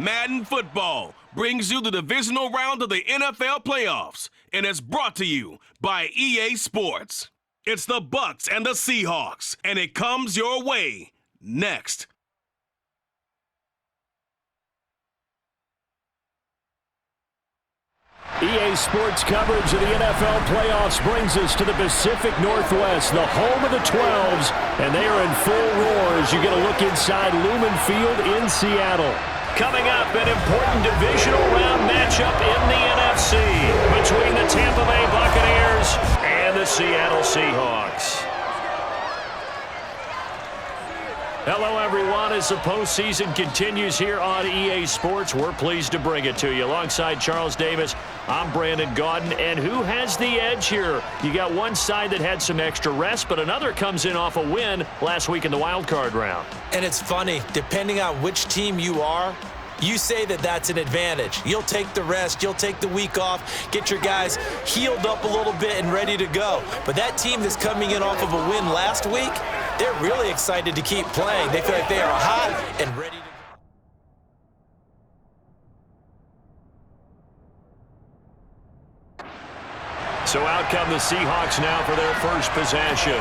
Madden Football brings you the divisional round of the NFL playoffs, and it's brought to you by EA Sports. It's the Bucks and the Seahawks, and it comes your way next. EA Sports coverage of the NFL playoffs brings us to the Pacific Northwest, the home of the 12s, and they are in full roar as you get a look inside Lumen Field in Seattle. Coming up, an important divisional round matchup in the NFC between the Tampa Bay Buccaneers and the Seattle Seahawks. Hello, everyone. As the postseason continues here on EA Sports, we're pleased to bring it to you. Alongside Charles Davis, I'm Brandon Gaudin. And who has the edge here? You got one side that had some extra rest, but another comes in off a win last week in the wild card round. And it's funny, depending on which team you are, you say that that's an advantage. You'll take the rest, you'll take the week off, get your guys healed up a little bit and ready to go. But that team that's coming in off of a win last week, they're really excited to keep playing. They feel like they are hot and ready to go. So out come the Seahawks now for their first possession.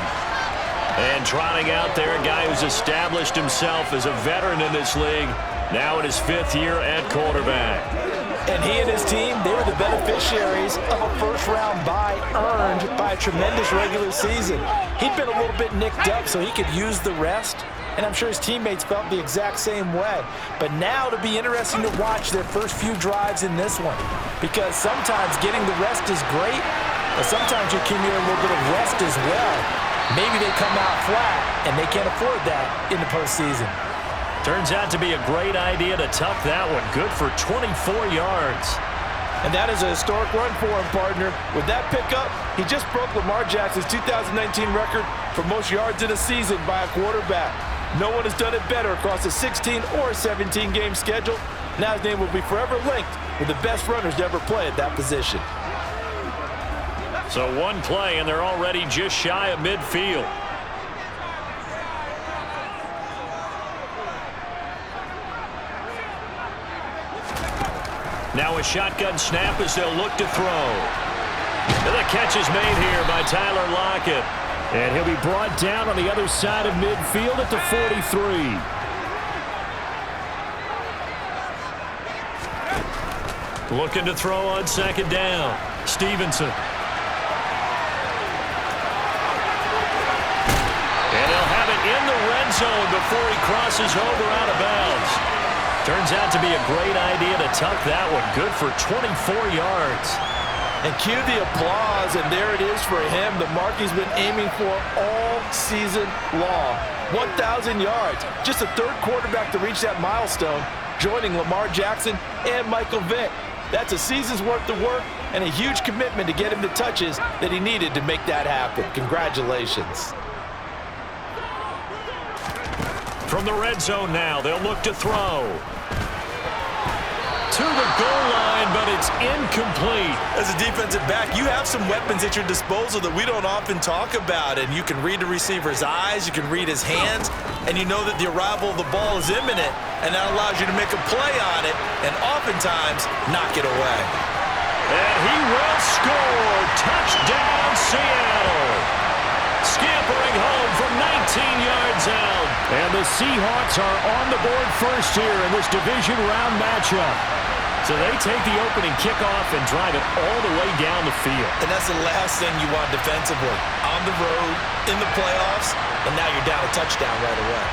And trotting out there, a guy who's established himself as a veteran in this league, now in his 5th year at quarterback. And he and his team, they were the beneficiaries of a first-round bye earned by a tremendous regular season. He'd been a little bit nicked up, so he could use the rest, and I'm sure his teammates felt the exact same way. But now it'll be interesting to watch their first few drives in this one, because sometimes getting the rest is great, but sometimes you accumulate a little bit of rest as well. Maybe they come out flat, and they can't afford that in the postseason. Turns out to be a great idea to tuck that one. Good for 24 yards. And that is a historic run for him, partner. With that pickup, he just broke Lamar Jackson's 2019 record for most yards in a season by a quarterback. No one has done it better across a 16 or 17-game schedule. Now his name will be forever linked with the best runners to ever play at that position. So one play, and they're already just shy of midfield. Now a shotgun snap as they'll look to throw. And the catch is made here by Tyler Lockett. And he'll be brought down on the other side of midfield at the 43. Looking to throw on second down. Stevenson. And he'll have it in the red zone before he crosses over out of bounds. Turns out to be a great idea to tuck that one. Good for 24 yards. And cue the applause, and there it is for him. The mark he's been aiming for all season long. 1,000 yards. Just the third quarterback to reach that milestone, joining Lamar Jackson and Michael Vick. That's a season's worth of work and a huge commitment to get him the touches that he needed to make that happen. Congratulations. From the red zone now, they'll look to throw. To the goal line, but it's incomplete. As a defensive back, you have some weapons at your disposal that we don't often talk about, and you can read the receiver's eyes, you can read his hands, and you know that the arrival of the ball is imminent, and that allows you to make a play on it, and oftentimes knock it away. And he will score. Touchdown, Seattle. Scampering home from 19 yards out. And the Seahawks are on the board first here in this division round matchup. So they take the opening kickoff and drive it all the way down the field. And that's the last thing you want defensively. On the road, in the playoffs, and now you're down a touchdown right away.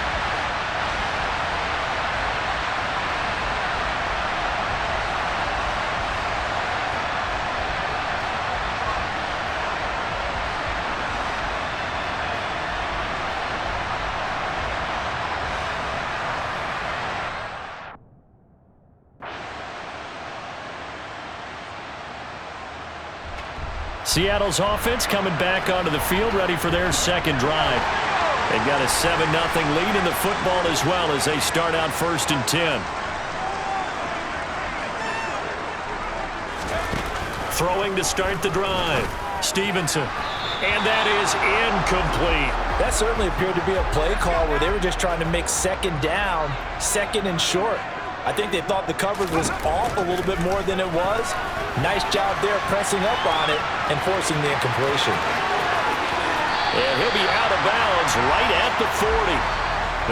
Seattle's offense coming back onto the field, ready for their second drive. They've got a 7-0 lead in the football as well as they start out 1st and 10. Throwing to start the drive. Stevenson. And that is incomplete. That certainly appeared to be a play call where they were just trying to make second down, second and short. I think they thought the coverage was off a little bit more than it was. Nice job there pressing up on it and forcing the incompletion. And he'll be out of bounds right at the 40.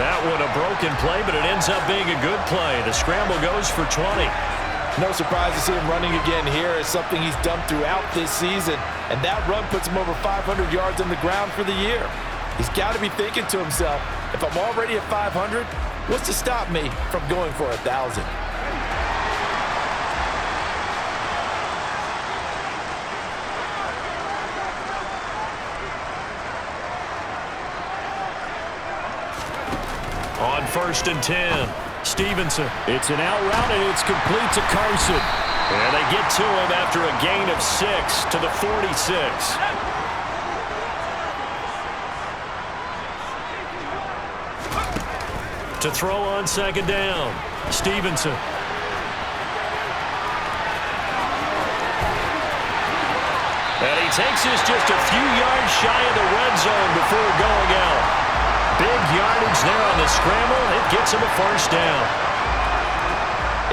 That one a broken play, but it ends up being a good play. The scramble goes for 20. No surprise to see him running again here. It's something he's done throughout this season, and that run puts him over 500 yards on the ground for the year. He's got to be thinking to himself, if I'm already at 500, what's to stop me from going for 1,000? On 1st and 10, Stevenson. It's an out route, and it's complete to Carson. And they get to him after a gain of 6 to the 46. To throw on 2nd down, Stevenson. And he takes this just a few yards shy of the red zone before going out. Big yardage there on the scramble. It gets him a 1st down.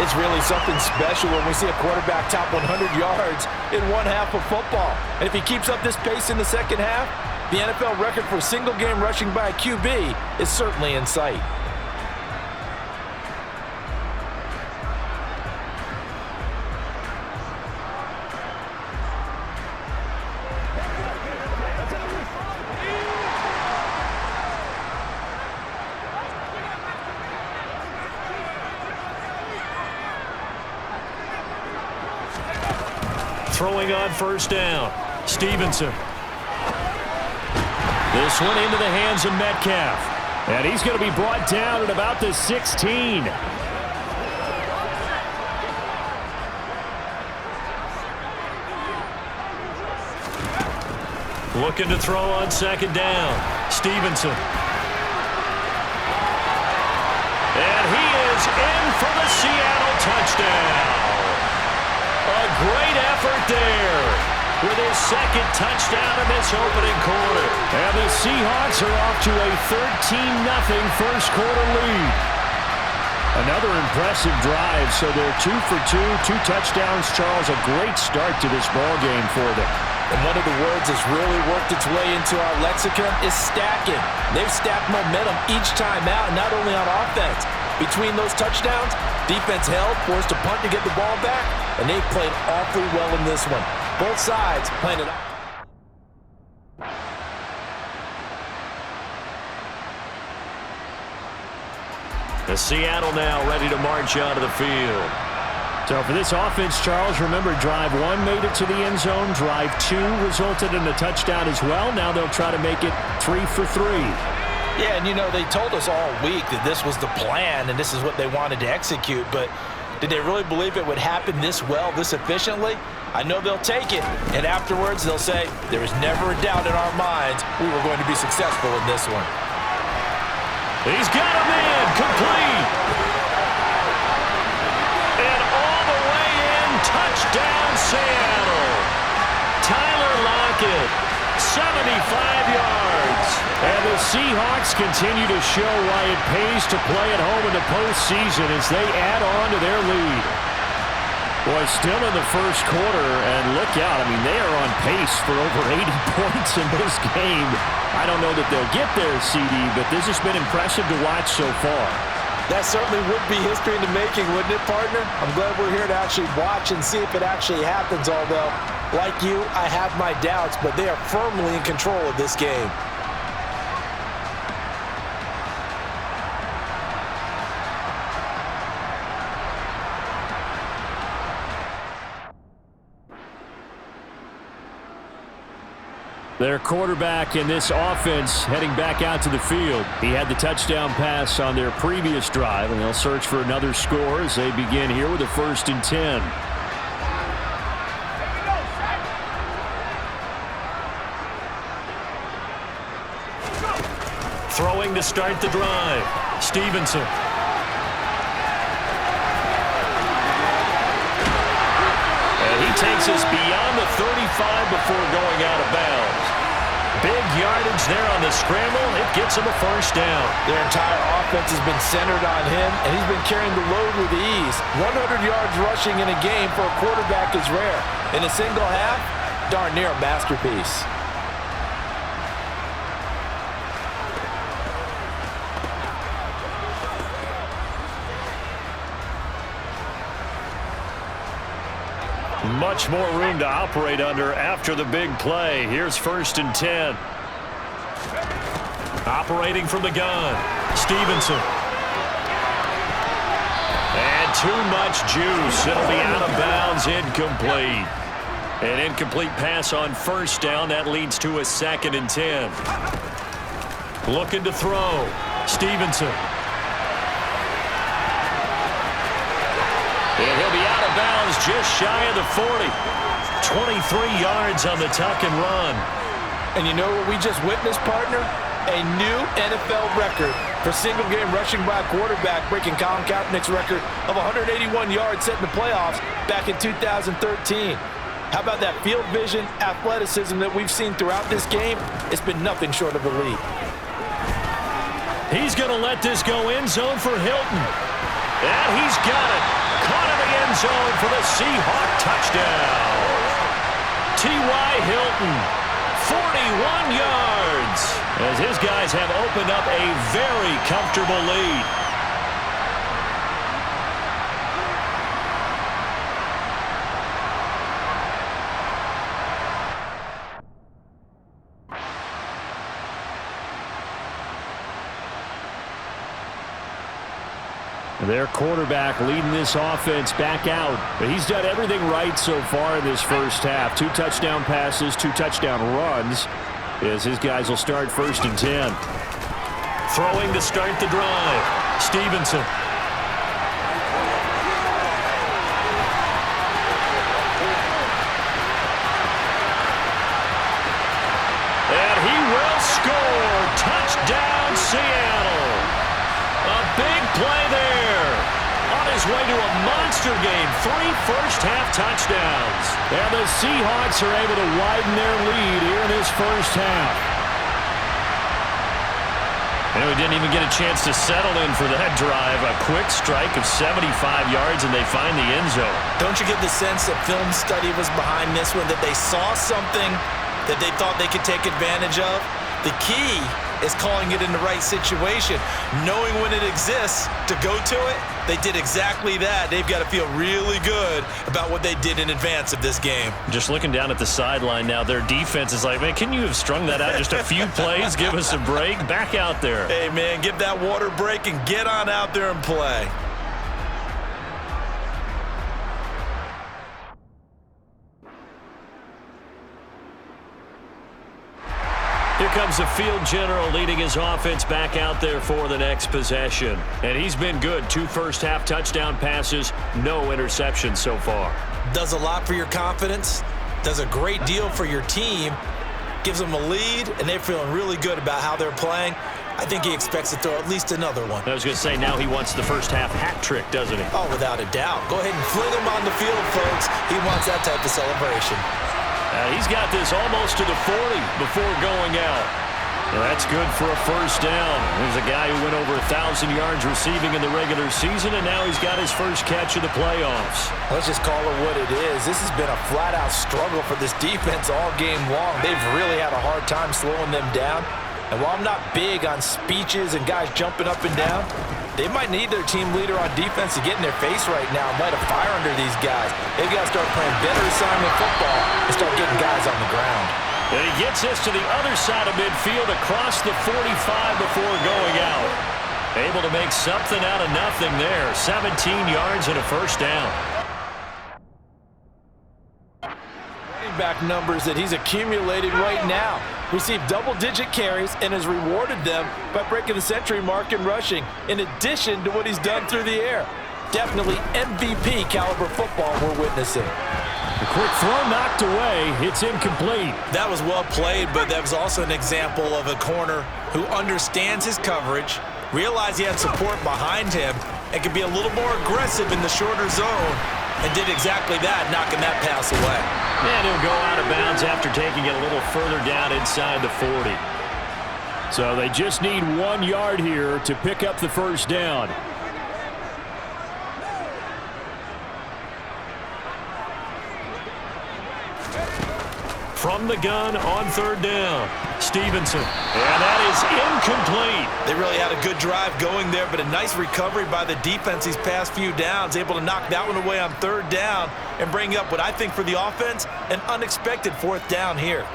It's really something special when we see a quarterback top 100 yards in one half of football. And if he keeps up this pace in the second half, the NFL record for single game rushing by a QB is certainly in sight. Throwing on 1st down, Stevenson. This one into the hands of Metcalf. And he's going to be brought down at about the 16. Looking to throw on 2nd down, Stevenson. And he is in for the Seattle touchdown. A great effort there with his 2nd touchdown in this opening quarter. And the Seahawks are off to a 13-0 first quarter lead. Another impressive drive, so they're 2 for 2, 2 touchdowns. Charles, a great start to this ball game for them. And one of the words that's really worked its way into our lexicon is stacking. They've stacked momentum each time out, not only on offense. Between those touchdowns, defense held, forced a punt to get the ball back, and they played awfully well in this one. Both sides playing it out. The Seattle now ready to march out of the field. So for this offense, Charles, remember drive 1 made it to the end zone. Drive 2 resulted in a touchdown as well. Now they'll try to make it 3 for 3. Yeah, and you know, they told us all week that this was the plan and this is what they wanted to execute, but did they really believe it would happen this well, this efficiently? I know they'll take it, and afterwards they'll say, there was never a doubt in our minds we were going to be successful in this one. He's got him in, complete. And all the way in, touchdown Seattle. Tyler Lockett, 75 yards. And the Seahawks continue to show why it pays to play at home in the postseason as they add on to their lead. Boy, still in the first quarter, and look out. I mean, they are on pace for over 80 points in this game. I don't know that they'll get there, CD, but this has been impressive to watch so far. That certainly would be history in the making, wouldn't it, partner? I'm glad we're here to actually watch and see if it actually happens, although, like you, I have my doubts, but they are firmly in control of this game. Their quarterback in this offense heading back out to the field. He had the touchdown pass on their previous drive, and they'll search for another score as they begin here with a 1st and 10. Throwing to start the drive, Stevenson. And he takes us beyond the 35 before going out of bounds. Big yardage there on the scramble. It gets him a first down. Their entire offense has been centered on him, and he's been carrying the load with ease. 100 yards rushing in a game for a quarterback is rare. In a single half, darn near a masterpiece. Much more room to operate under after the big play. Here's 1st and 10. Operating from the gun, Stevenson. And too much juice. It'll be out of bounds, incomplete. An incomplete pass on 1st down. That leads to a 2nd and 10. Looking to throw, Stevenson. And he'll be out of bounds just shy of the 40. 23 yards on the tuck and run. And you know what we just witnessed, partner? A new NFL record for single-game rushing by a quarterback, breaking Colin Kaepernick's record of 181 yards set in the playoffs back in 2013. How about that field vision, athleticism that we've seen throughout this game? It's been nothing short of elite. He's going to let this go end zone for Hilton. And he's got it. Caught in the end zone for the Seahawk touchdown. T.Y. Hilton, 41 yards, as his guys have opened up a very comfortable lead. Their quarterback leading this offense back out. But he's done everything right so far in this first half. 2 touchdown passes, 2 touchdown runs, as his guys will start 1st and 10. Throwing to start the drive, Stevenson. And he will score. Touchdown, Seattle. A big play there. On his way to a monster game. 3 first-half touchdowns. And the Seahawks are able to widen their lead here in this first half. And we didn't even get a chance to settle in for that drive. A quick strike of 75 yards, and they find the end zone. Don't you get the sense that film study was behind this one, that they saw something that they thought they could take advantage of? The key is calling it in the right situation, knowing when it exists to go to it. They did exactly that. They've got to feel really good about what they did in advance of this game. Just looking down at the sideline now, their defense is like, man, can you have strung that out just a few plays? Give us a break. Back out there. Hey, man, give that water break and get on out there and play. Here comes the field general leading his offense back out there for the next possession. And he's been good. 2 first-half touchdown passes, no interceptions so far. Does a lot for your confidence, does a great deal for your team, gives them a lead, and they're feeling really good about how they're playing. I think he expects to throw at least another one. I was going to say, now he wants the first-half hat trick, doesn't he? Oh, without a doubt. Go ahead and fling him on the field, folks. He wants that type of celebration. He's got this almost to the 40 before going out. Well, that's good for a first down. There's a guy who went over 1,000 yards receiving in the regular season, and now he's got his first catch of the playoffs. Let's just call it what it is. This has been a flat-out struggle for this defense all game long. They've really had a hard time slowing them down. And while I'm not big on speeches and guys jumping up and down, they might need their team leader on defense to get in their face right now and light a fire under these guys. They've got to start playing better assignment football and start getting guys on the ground. And he gets this to the other side of midfield across the 45 before going out. Able to make something out of nothing there. 17 yards and a first down. Running back numbers that he's accumulated right now. Received double-digit carries and has rewarded them by breaking the century mark in rushing, in addition to what he's done through the air. Definitely MVP caliber football we're witnessing. A quick throw knocked away. It's incomplete. That was well played, but that was also an example of a corner who understands his coverage, realized he had support behind him, and could be a little more aggressive in the shorter zone, and did exactly that, knocking that pass away. And he'll go out of bounds after taking it a little further down inside the 40. So they just need 1 yard here to pick up the first down. From the gun on 3rd down, Stevenson. And that is incomplete. They really had a good drive going there, but a nice recovery by the defense these past few downs, able to knock that one away on 3rd down and bring up what I think for the offense, an unexpected 4th down here.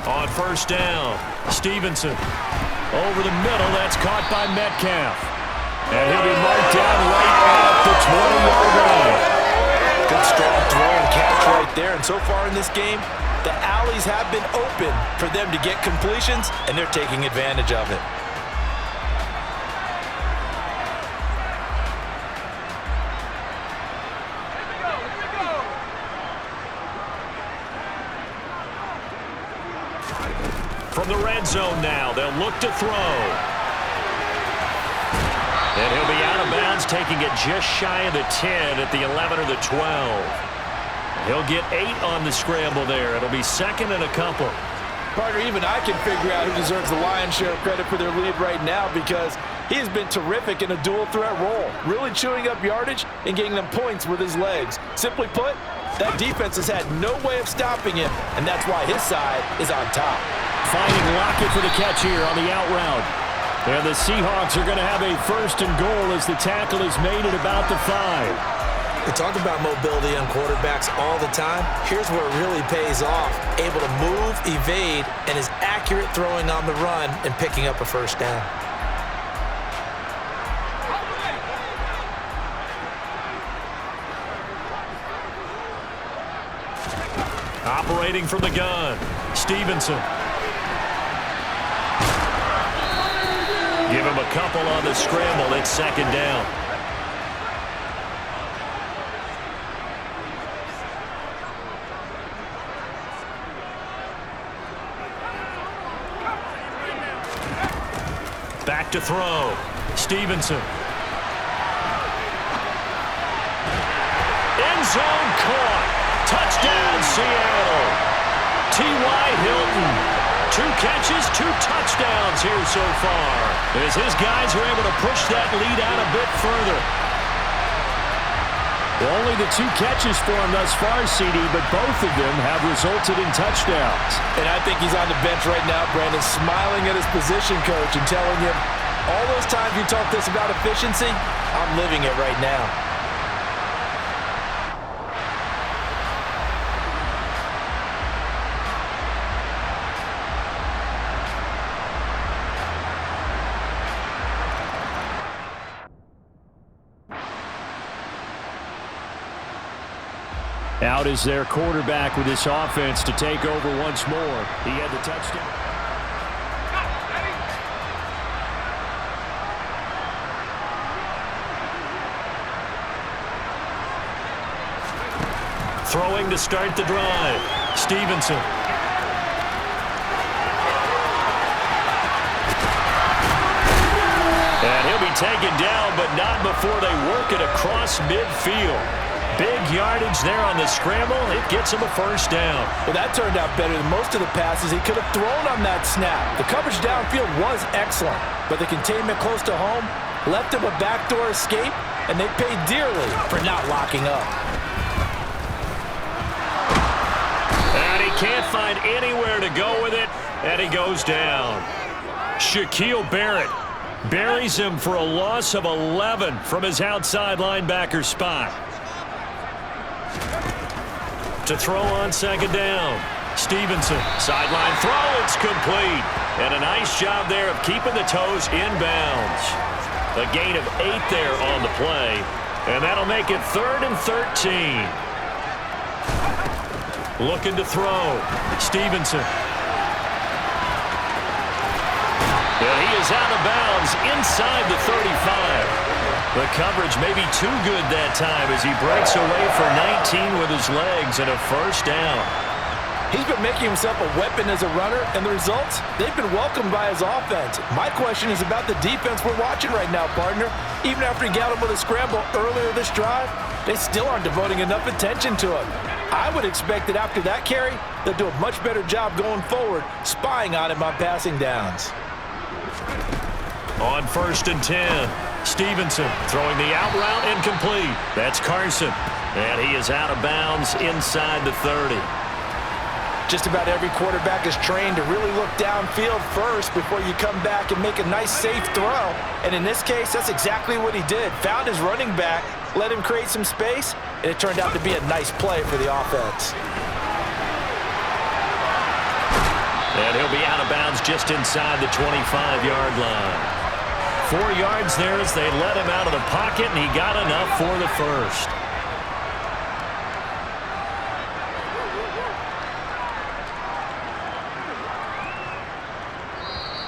On 1st down, Stevenson. Over the middle, that's caught by Metcalf. And he'll be marked down right at the 20-yard line. Good strong throw and catch right there. And so far in this game, the alleys have been open for them to get completions, and they're taking advantage of it. From the red zone now, they'll look to throw. And he'll be out of bounds, taking it just shy of the 10 at the 11 or the 12. He'll get 8 on the scramble there. It'll be 2nd and a couple. Partner, even I can figure out who deserves the lion's share of credit for their lead right now, because he has been terrific in a dual threat role, really chewing up yardage and getting them points with his legs. Simply put, that defense has had no way of stopping him, and that's why his side is on top. Finding Lockett for the catch here on the out route. And the Seahawks are going to have a 1st and goal as the tackle is made at about the 5. We talk about mobility on quarterbacks all the time. Here's where it really pays off. Able to move, evade, and is accurate throwing on the run and picking up a 1st down. Operating from the gun, Stevenson. Give him a couple on the scramble. It's 2nd down. Back to throw. Stevenson. End zone caught. Touchdown, Seattle. T.Y. Hilton. 2 catches, 2 touchdowns here so far, as his guys are able to push that lead out a bit further. Only the 2 catches for him thus far, CD, but both of them have resulted in touchdowns. And I think he's on the bench right now, Brandon, smiling at his position coach and telling him, all those times you talked this about efficiency, I'm living it right now. Out is their quarterback with this offense to take over once more. He had the touchdown. Throwing to start the drive. Stevenson. And he'll be taken down, but not before they work it across midfield. Big yardage there on the scramble. It gets him a 1st down. Well, that turned out better than most of the passes he could have thrown on that snap. The coverage downfield was excellent, but the containment close to home left him a backdoor escape, and they paid dearly for not locking up. And he can't find anywhere to go with it, and he goes down. Shaquille Barrett buries him for a loss of 11 from his outside linebacker spot. To throw on 2nd down. Stevenson, sideline throw, it's complete. And a nice job there of keeping the toes inbounds. A gain of 8 there on the play. And that'll make it 3rd and 13. Looking to throw. Stevenson. And is out of bounds inside the 35. The coverage may be too good that time as he breaks away for 19 with his legs and a first down. He's been making himself a weapon as a runner, and the results, they've been welcomed by his offense. My question is about the defense we're watching right now, partner. Even after he got him with a scramble earlier this drive, they still aren't devoting enough attention to him. I would expect that after that carry, they'll do a much better job going forward, spying on him on passing downs. On 1st and 10, Stevenson throwing the out route incomplete. That's Carson, and he is out of bounds inside the 30. Just about every quarterback is trained to really look downfield first before you come back and make a nice, safe throw. And in this case, that's exactly what he did. Found his running back, let him create some space, and it turned out to be a nice play for the offense. And he'll be out of bounds just inside the 25-yard line. 4 yards there as they let him out of the pocket, and he got enough for the first.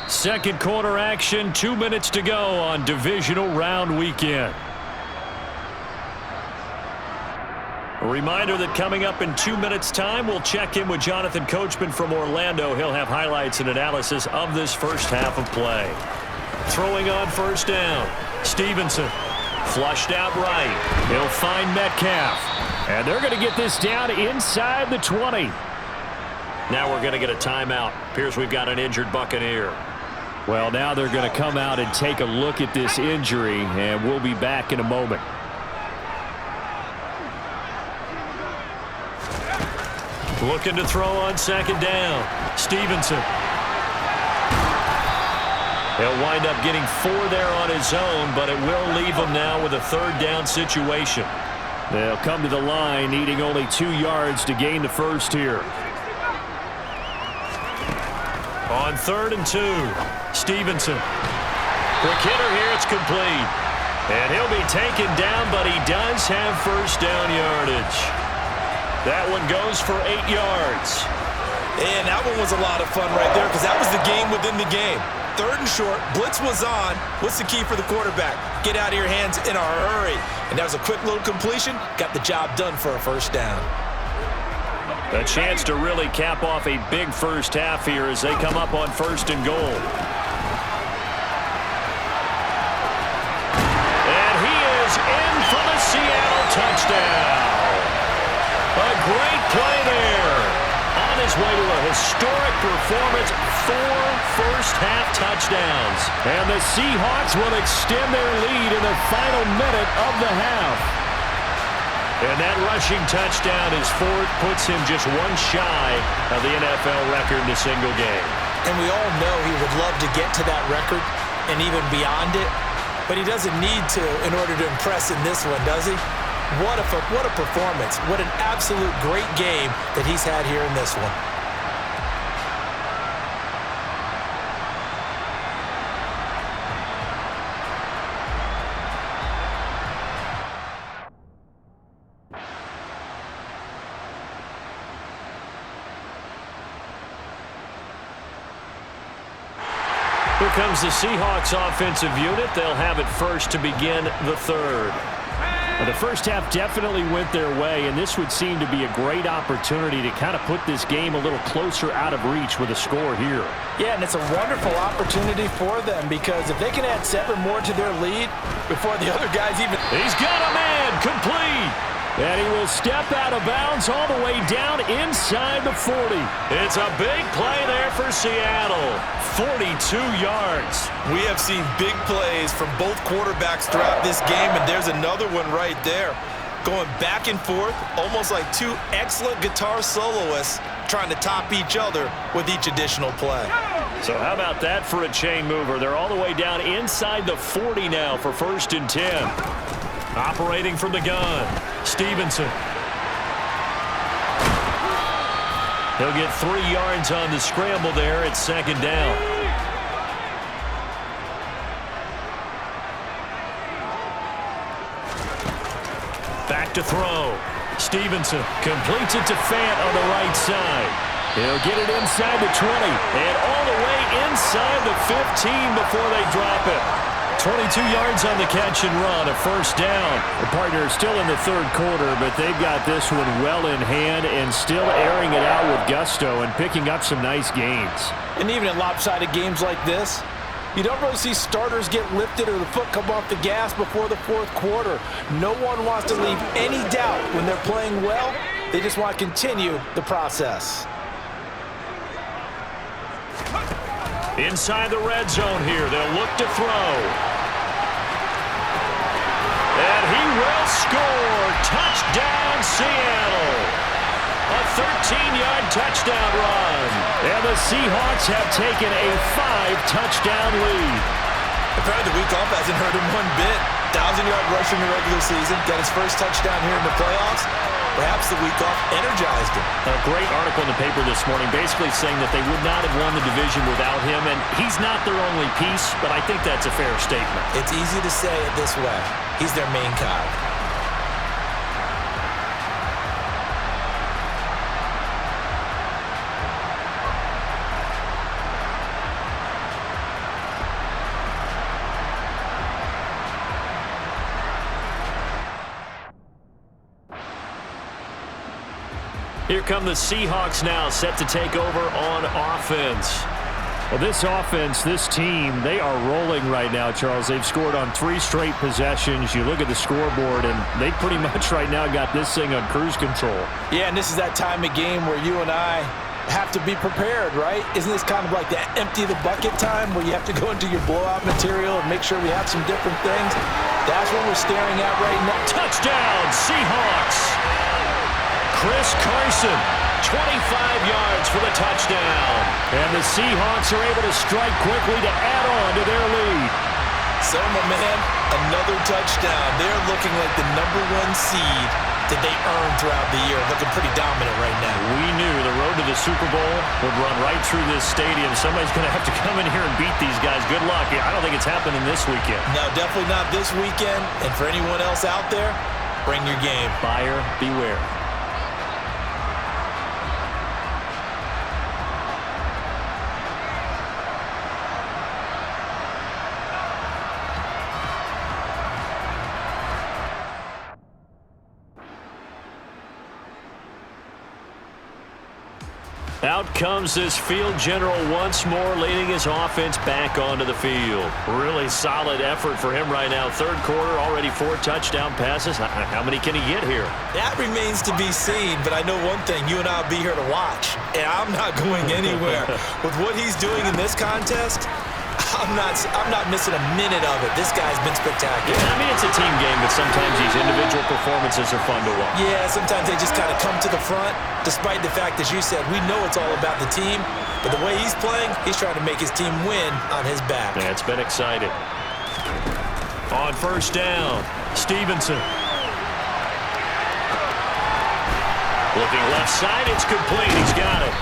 Second quarter action, 2 minutes to go on divisional round weekend. A reminder that coming up in 2 minutes' time, we'll check in with Jonathan Coachman from Orlando. He'll have highlights and analysis of this first half of play. Throwing on first down, Stevenson flushed out right. He'll find Metcalf. And they're going to get this down inside the 20. Now we're going to get a timeout. Appears we've got an injured Buccaneer. Well, now they're going to come out and take a look at this injury, and we'll be back in a moment. Looking to throw on second down. Stevenson. He'll wind up getting 4 there on his own, but it will leave him now with a third down situation. They'll come to the line needing only 2 yards to gain the first here. On 3rd and 2, Stevenson. Quick hitter here, it's complete. And he'll be taken down, but he does have first down yardage. That one goes for 8 yards. And that one was a lot of fun right there because that was the game within the game. 3rd and short, blitz was on. What's the key for the quarterback? Get out of your hands in a hurry. And that was a quick little completion. Got the job done for a first down. A chance to really cap off a big first half here as they come up on 1st and goal. And he is in for the Seattle touchdown. A great play there. On his way to a historic performance, 4 first-half touchdowns. And the Seahawks will extend their lead in the final minute of the half. And that rushing touchdown, his 4th, puts him just 1 shy of the NFL record in a single game. And we all know he would love to get to that record and even beyond it, but he doesn't need to in order to impress in this one, does he? What a performance. What an absolute great game that he's had here in this one. Here comes the Seahawks offensive unit. They'll have it first to begin the 3rd. Well, the first half definitely went their way, and this would seem to be a great opportunity to kind of put this game a little closer out of reach with a score here. Yeah, and it's a wonderful opportunity for them because if they can add 7 more to their lead before the other guys even... He's got a man complete. And he will step out of bounds all the way down inside the 40. It's a big play there for Seattle. 42 yards. We have seen big plays from both quarterbacks throughout this game, and there's another one right there. Going back and forth, almost like 2 excellent guitar soloists trying to top each other with each additional play. So how about that for a chain mover? They're all the way down inside the 40 now for 1st and 10. Operating from the gun, Stevenson. He'll get 3 yards on the scramble there at 2nd down. Back to throw. Stevenson completes it to Fant on the right side. He'll get it inside the 20 and all the way inside the 15 before they drop it. 22 yards on the catch and run, a first down. The partner is still in the third quarter, but they've got this one well in hand and still airing it out with gusto and picking up some nice gains. And even in lopsided games like this, you don't really see starters get lifted or the foot come off the gas before the fourth quarter. No one wants to leave any doubt when they're playing well. They just want to continue the process. Inside the red zone here, they'll look to throw. And he will score. Touchdown, Seattle. A 13-yard touchdown run. And the Seahawks have taken a 5-touchdown lead. Apparently the week off hasn't hurt him one bit. 1,000-yard rush in the regular season. Got his first touchdown here in the playoffs. Perhaps the week off energized him. A great article in the paper this morning basically saying that they would not have won the division without him, and he's not their only piece, but I think that's a fair statement. It's easy to say it this way. He's their main cog. Here come the Seahawks now, set to take over on offense. Well, this offense, this team, they are rolling right now, Charles. They've scored on 3 straight possessions. You look at the scoreboard, and they pretty much right now got this thing on cruise control. Yeah, and this is that time of game where you and I have to be prepared, right? Isn't this kind of like that empty the bucket time where you have to go into your blowout material and make sure we have some different things? That's what we're staring at right now. Touchdown, Seahawks! Chris Carson, 25 yards for the touchdown. And the Seahawks are able to strike quickly to add on to their lead. So, my man, another touchdown. They're looking like the #1 seed that they earned throughout the year. Looking pretty dominant right now. We knew the road to the Super Bowl would run right through this stadium. Somebody's going to have to come in here and beat these guys. Good luck. I don't think it's happening this weekend. No, definitely not this weekend. And for anyone else out there, bring your game. Buyer beware. Out comes this field general once more, leading his offense back onto the field. Really solid effort for him right now. Third quarter, already 4 touchdown passes. How many can he get here? That remains to be seen, but I know one thing. You and I will be here to watch, and I'm not going anywhere. With what he's doing in this contest, I'm not missing a minute of it. This guy's been spectacular. Yeah, I mean, it's a team game, but sometimes these individual performances are fun to watch. Yeah, sometimes they just kind of come to the front, despite the fact, as you said, we know it's all about the team. But the way he's playing, he's trying to make his team win on his back. Yeah, it's been exciting. On first down, Stevenson. Looking left side, it's complete. He's got it.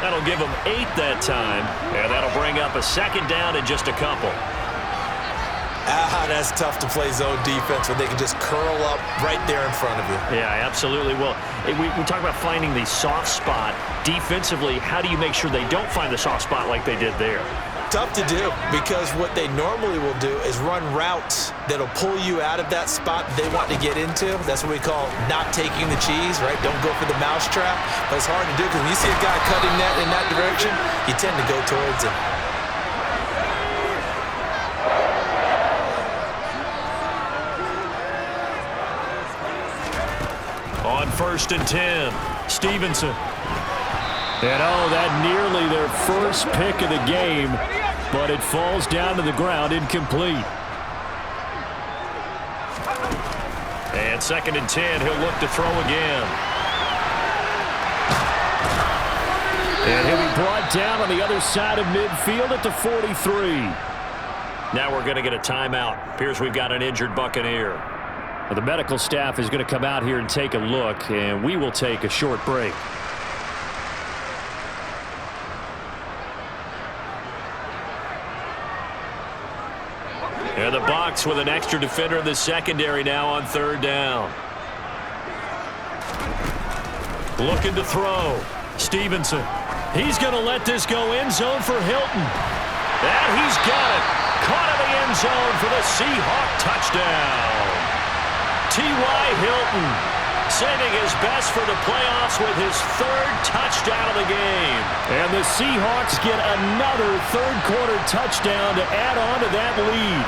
That'll give him 8 that time, and that'll bring up a second down and just a couple. That's tough to play zone defense when they can just curl up right there in front of you. Yeah, absolutely. Well, we talk about finding the soft spot. Defensively, how do you make sure they don't find the soft spot like they did there? Tough to do, because what they normally will do is run routes that'll pull you out of that spot they want to get into. That's what we call not taking the cheese, right? Don't go for the mousetrap. But it's hard to do, because when you see a guy cutting that in that direction, you tend to go towards him. On first and 10, Stevenson. And that nearly their first pick of the game, but it falls down to the ground incomplete. And second and 10, he'll look to throw again. And he'll be brought down on the other side of midfield at the 43. Now we're going to get a timeout. Appears we've got an injured Buccaneer. Well, the medical staff is going to come out here and take a look, and we will take a short break. And the Bucs with an extra defender in the secondary now on third down. Looking to throw. Stevenson. He's going to let this go end zone for Hilton. And he's got it. Caught in the end zone for the Seahawk touchdown. T.Y. Hilton saving his best for the playoffs with his third touchdown of the game. And the Seahawks get another third-quarter touchdown to add on to that lead.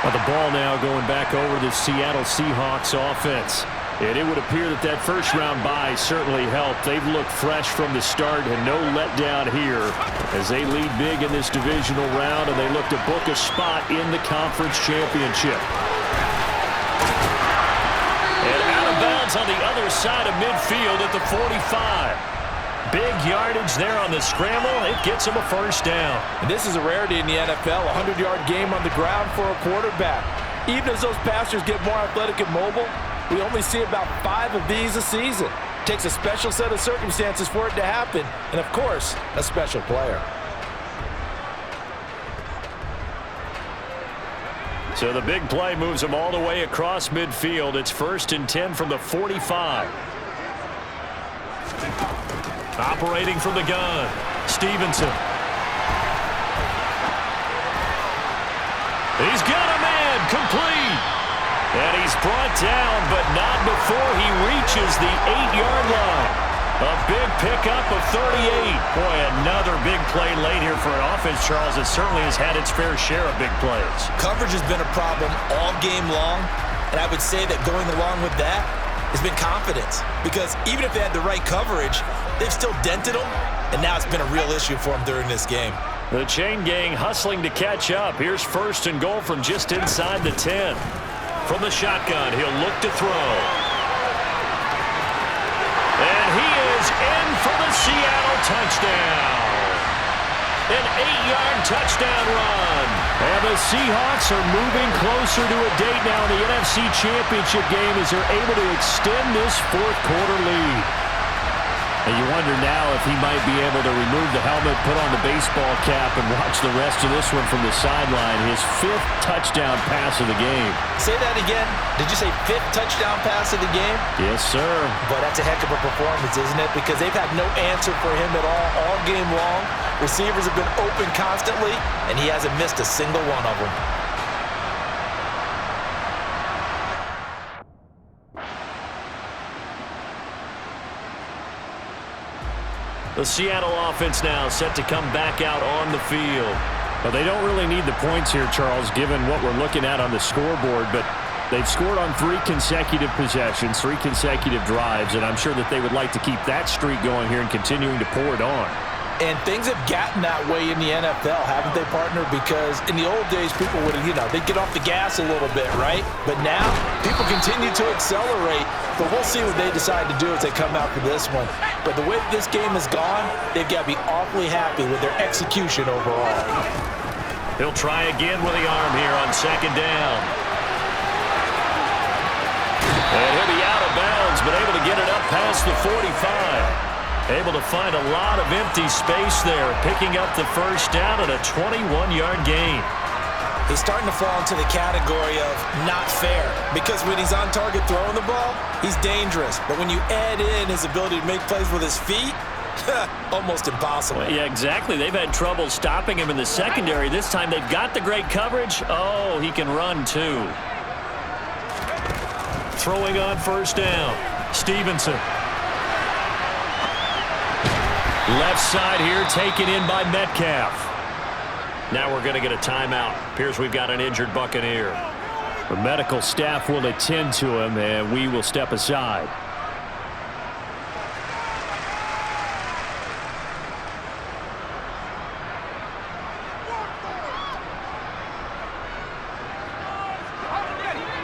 Well, the ball now going back over to the Seattle Seahawks offense. And it would appear that that first-round bye certainly helped. They've looked fresh from the start and no letdown here as they lead big in this divisional round, and they look to book a spot in the conference championship. And out of bounds on the other side of midfield at the 45. Big yardage there on the scramble. It gets him a first down. And this is a rarity in the NFL, a 100-yard game on the ground for a quarterback. Even as those passers get more athletic and mobile, we only see about 5 of these a season. It takes a special set of circumstances for it to happen, and of course, a special player. So the big play moves him all the way across midfield. It's 1st and 10 from the 45. Operating from the gun, Stevenson. He's got a man, complete. And he's brought down, but not before he reaches the 8-yard line. A big pickup of 38. Boy, another big play late here for an offense, Charles, that certainly has had its fair share of big plays. Coverage has been a problem all game long, and I would say that going along with that has been confidence. Because even if they had the right coverage, they've still dented them, and now it's been a real issue for them during this game. The chain gang hustling to catch up. Here's 1st and goal from just inside the 10. From the shotgun, he'll look to throw. And he is in for the Seattle touchdown. An 8-yard touchdown run. And the Seahawks are moving closer to a date now in the NFC Championship game as they're able to extend this 4th-quarter lead. And you wonder now if he might be able to remove the helmet, put on the baseball cap, and watch the rest of this one from the sideline. His 5th touchdown pass of the game. Say that again. Did you say 5th touchdown pass of the game? Yes, sir. But that's a heck of a performance, isn't it? Because they've had no answer for him at all game long. Receivers have been open constantly, and he hasn't missed a single one of them. The Seattle offense now set to come back out on the field. But they don't really need the points here, Charles, given what we're looking at on the scoreboard. But they've scored on 3 consecutive possessions, 3 consecutive drives, and I'm sure that they would like to keep that streak going here and continuing to pour it on. And things have gotten that way in the NFL, haven't they, partner? Because in the old days, people would, they'd get off the gas a little bit, right? But now, people continue to accelerate. But we'll see what they decide to do as they come out for this one. But the way this game has gone, they've got to be awfully happy with their execution overall. He'll try again with the arm here on 2nd down. And he'll be out of bounds, but able to get it up past the 45. Able to find a lot of empty space there, picking up the first down and a 21-yard gain. He's starting to fall into the category of not fair, because when he's on target throwing the ball, he's dangerous. But when you add in his ability to make plays with his feet, almost impossible. Well, yeah, exactly. They've had trouble stopping him in the secondary. This time they've got the great coverage. Oh, he can run too. Throwing on 1st down, Stevenson. Left side here taken in by Metcalf. Now we're going to get a timeout. Appears we've got an injured Buccaneer. The medical staff will attend to him, and we will step aside.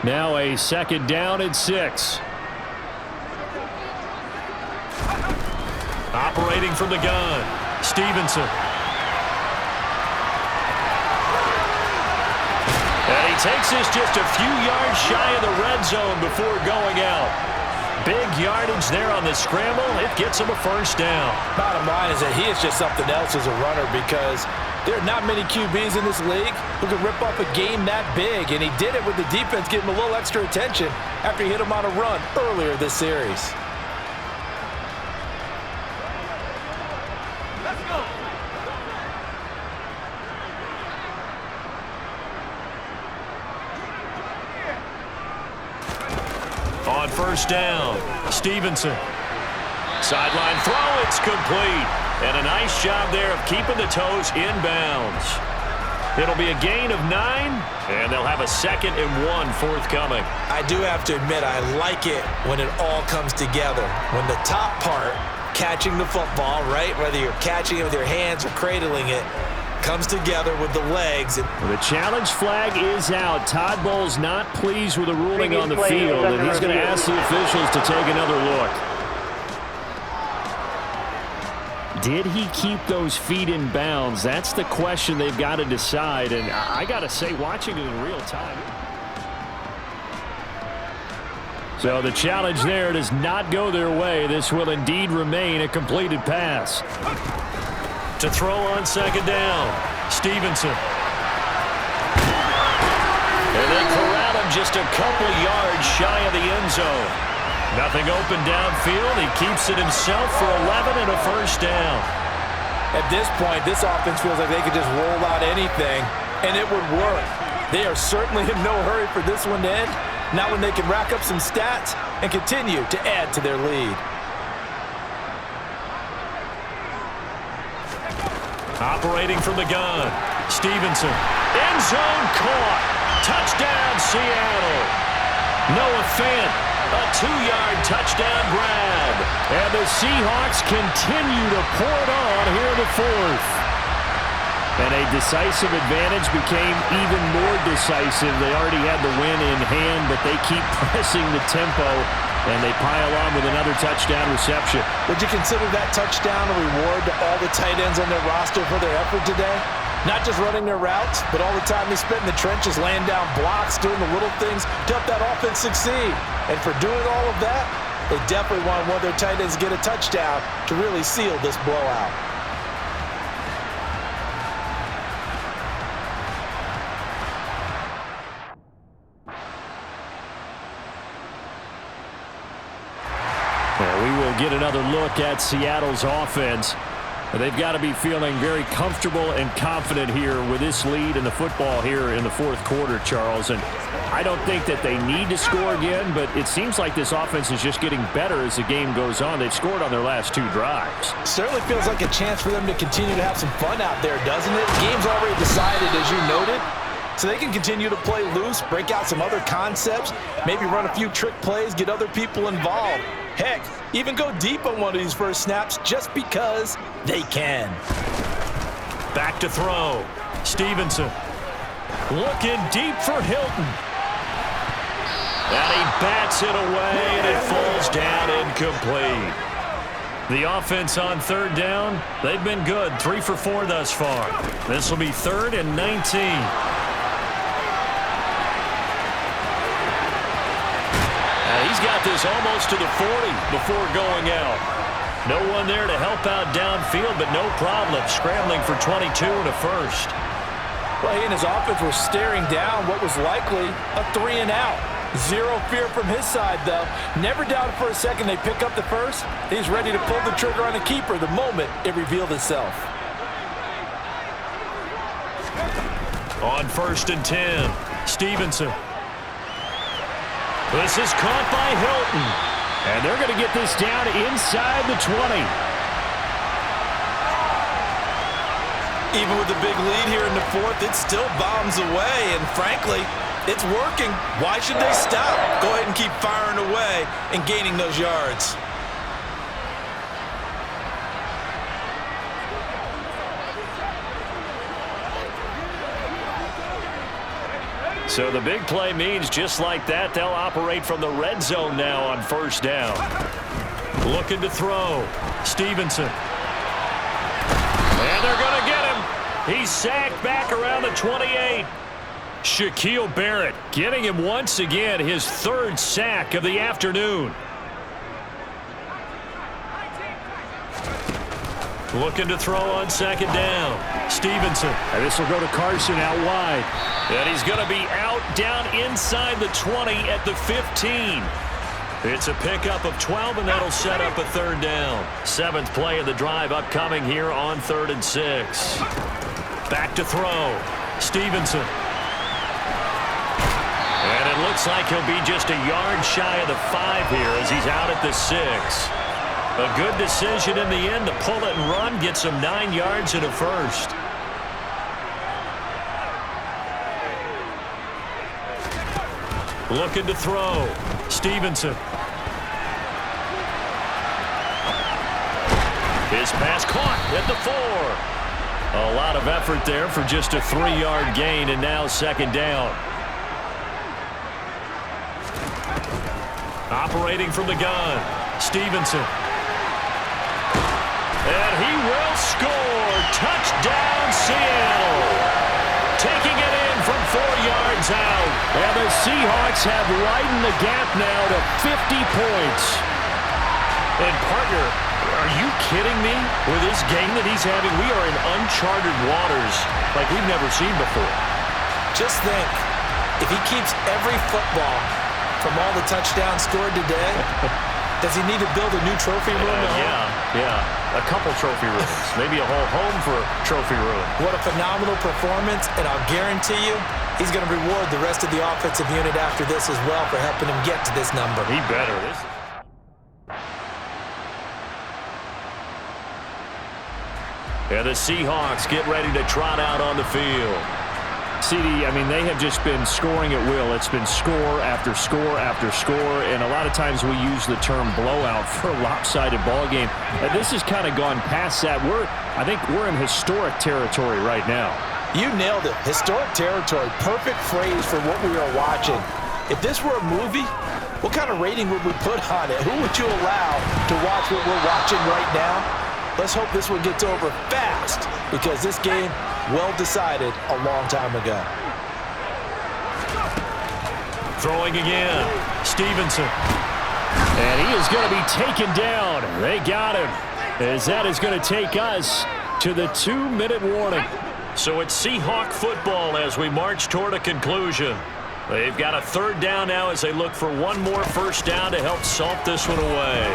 Now a 2nd down and 6. Operating from the gun, Stevenson. And he takes this just a few yards shy of the red zone before going out. Big yardage there on the scramble. It gets him a first down. Bottom line is that he is just something else as a runner, because there are not many QBs in this league who can rip off a game that big, and he did it with the defense giving him a little extra attention after he hit him on a run earlier this series. Let's go. On first down, Stevenson. Sideline throw, it's complete. And a nice job there of keeping the toes in bounds. It'll be a gain of 9, and they'll have a 2nd and 1 forthcoming. I do have to admit, I like it when it all comes together. When the top part, catching the football, right, whether you're catching it with your hands or cradling it, comes together with the legs. The challenge flag is out. Todd Bowles not pleased with the ruling on the field, and he's going to ask the officials to take another look. Did he keep those feet in bounds? That's the question they've got to decide, and I got to say, watching it in real time. So the challenge there does not go their way. This will indeed remain a completed pass. To throw on 2nd down, Stevenson. And they corral him just a couple yards shy of the end zone. Nothing open downfield. He keeps it himself for 11 and a first down. At this point, this offense feels like they could just roll out anything, and it would work. They are certainly in no hurry for this one to end, not when they can rack up some stats and continue to add to their lead. Operating from the gun, Stevenson. End zone caught. Touchdown, Seattle. Noah Fant, a 2-yard touchdown grab. And the Seahawks continue to pour it on here in the 4th. And a decisive advantage became even more decisive. They already had the win in hand, but they keep pressing the tempo, and they pile on with another touchdown reception. Would you consider that touchdown a reward to all the tight ends on their roster for their effort today? Not just running their routes, but all the time they spent in the trenches laying down blocks, doing the little things to help that offense succeed. And for doing all of that, they definitely wanted one of their tight ends to get a touchdown to really seal this blowout. Well, we will get another look at Seattle's offense. They've got to be feeling very comfortable and confident here with this lead in the football here in the 4th quarter, Charles. And I don't think that they need to score again, but it seems like this offense is just getting better as the game goes on. They've scored on their last 2 drives. Certainly feels like a chance for them to continue to have some fun out there, doesn't it? The game's already decided, as you noted. So they can continue to play loose, break out some other concepts, maybe run a few trick plays, get other people involved. Heck, even go deep on one of these first snaps just because they can. Back to throw. Stevenson. Looking deep for Hilton. And he bats it away, and it falls down incomplete. The offense on 3rd down, they've been good. 3 for 4 thus far. This will be 3rd and 19. He's got this almost to the 40 before going out. No one there to help out downfield, but no problem. Scrambling for 22 and a first. Well, he and his offense were staring down what was likely a 3-and-out. Zero fear from his side, though. Never doubted for a second they pick up the first. He's ready to pull the trigger on a keeper the moment it revealed itself. On 1st and 10, Stevenson. This is caught by Hilton. And they're going to get this down inside the 20. Even with the big lead here in the 4th, it still bombs away, and frankly, it's working. Why should they stop? Go ahead and keep firing away and gaining those yards. So the big play means just like that, they'll operate from the red zone now on 1st down. Looking to throw. Stevenson. And they're going to get him. He's sacked back around the 28. Shaquille Barrett getting him once again, his 3rd sack of the afternoon. Looking to throw on second down. Stevenson. And this will go to Carson out wide. And he's going to be out down inside the 20 at the 15. It's a pickup of 12, and that'll set up a third down. 7th play of the drive upcoming here on 3rd and 6. Back to throw. Stevenson. And it looks like he'll be just a yard shy of the 5 here as he's out at the 6. A good decision in the end to pull it and run, get some 9 yards and a first. Looking to throw. Stevenson. His pass caught at the 4. A lot of effort there for just a 3-yard gain, and now second down. Operating from the gun. Stevenson. And he will score. Touchdown, Seattle. Taking it in from 4 yards out. And the Seahawks have widened the gap now to 50 points. And, partner, are you kidding me? With this game that he's having, we are in uncharted waters like we've never seen before. Just think, if he keeps every football from all the touchdowns scored today, does he need to build a new trophy room? Yeah. A couple trophy rooms. Maybe a whole home for trophy room. What a phenomenal performance, and I'll guarantee you he's going to reward the rest of the offensive unit after this as well for helping him get to this number. He better. And the Seahawks get ready to trot out on the field. CD, I mean, they have just been scoring at will. It's been score after score after score, and a lot of times we use the term blowout for a lopsided ball game. And this has kind of gone past that. I think we're in historic territory right now. You nailed it. Historic territory. Perfect phrase for what we are watching. If this were a movie, what kind of rating would we put on it? Who would you allow to watch what we're watching right now? Let's hope this one gets over fast, because this game, well decided a long time ago. Throwing again. Stevenson. And he is going to be taken down. They got him, as that is going to take us to the 2-minute warning. So it's Seahawk football as we march toward a conclusion. They've got a 3rd down now as they look for one more first down to help salt this one away.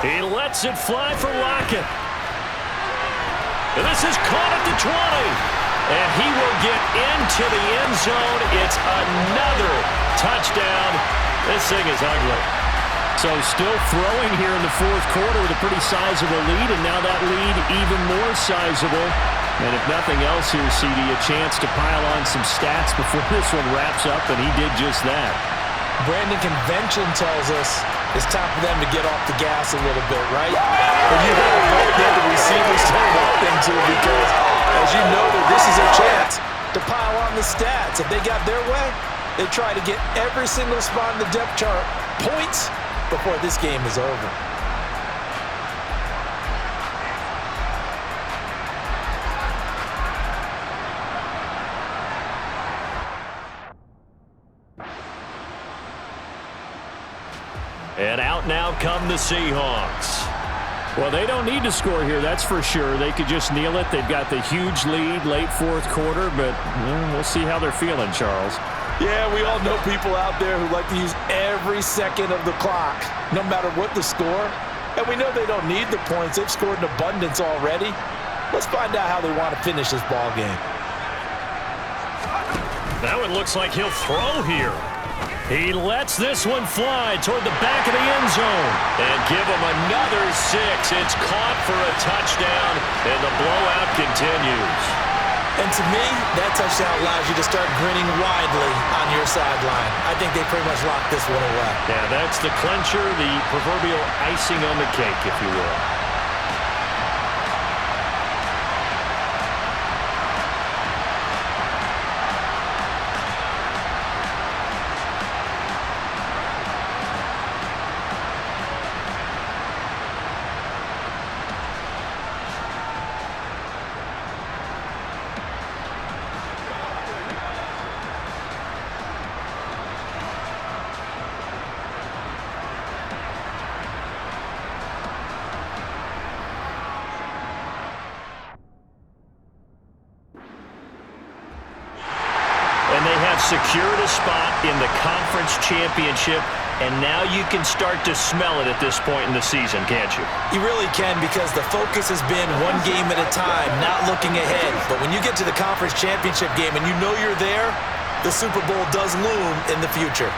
He lets it fly for Lockett. And this is caught at the 20. And he will get into the end zone. It's another touchdown. This thing is ugly. So still throwing here in the 4th quarter with a pretty sizable lead, and now that lead even more sizable. And if nothing else here, CD, a chance to pile on some stats before this one wraps up, and he did just that. Brandon, convention tells us it's time for them to get off the gas a little bit, right? But you better hope that the receivers don't want them to, because, as you know, this is a chance to pile on the stats. If they got their way, they try to get every single spot in the depth chart points before this game is over. And out now come the Seahawks. Well, they don't need to score here, that's for sure. They could just kneel it. They've got the huge lead late 4th quarter, but we'll see how they're feeling, Charles. Yeah, we all know people out there who like to use every second of the clock, no matter what the score. And we know they don't need the points. They've scored in abundance already. Let's find out how they want to finish this ball game. Now it looks like he'll throw here. He lets this one fly toward the back of the end zone. And give him another 6. It's caught for a touchdown, and the blowout continues. And to me, that touchdown allows you to start grinning widely on your sideline. I think they pretty much locked this one away. Yeah, that's the clincher, the proverbial icing on the cake, if you will. secured a spot in the conference championship, and now you can start to smell it at this point in the season, can't you? You really can, because the focus has been one game at a time, not looking ahead. But when you get to the conference championship game and you know you're there, the Super Bowl does loom in the future.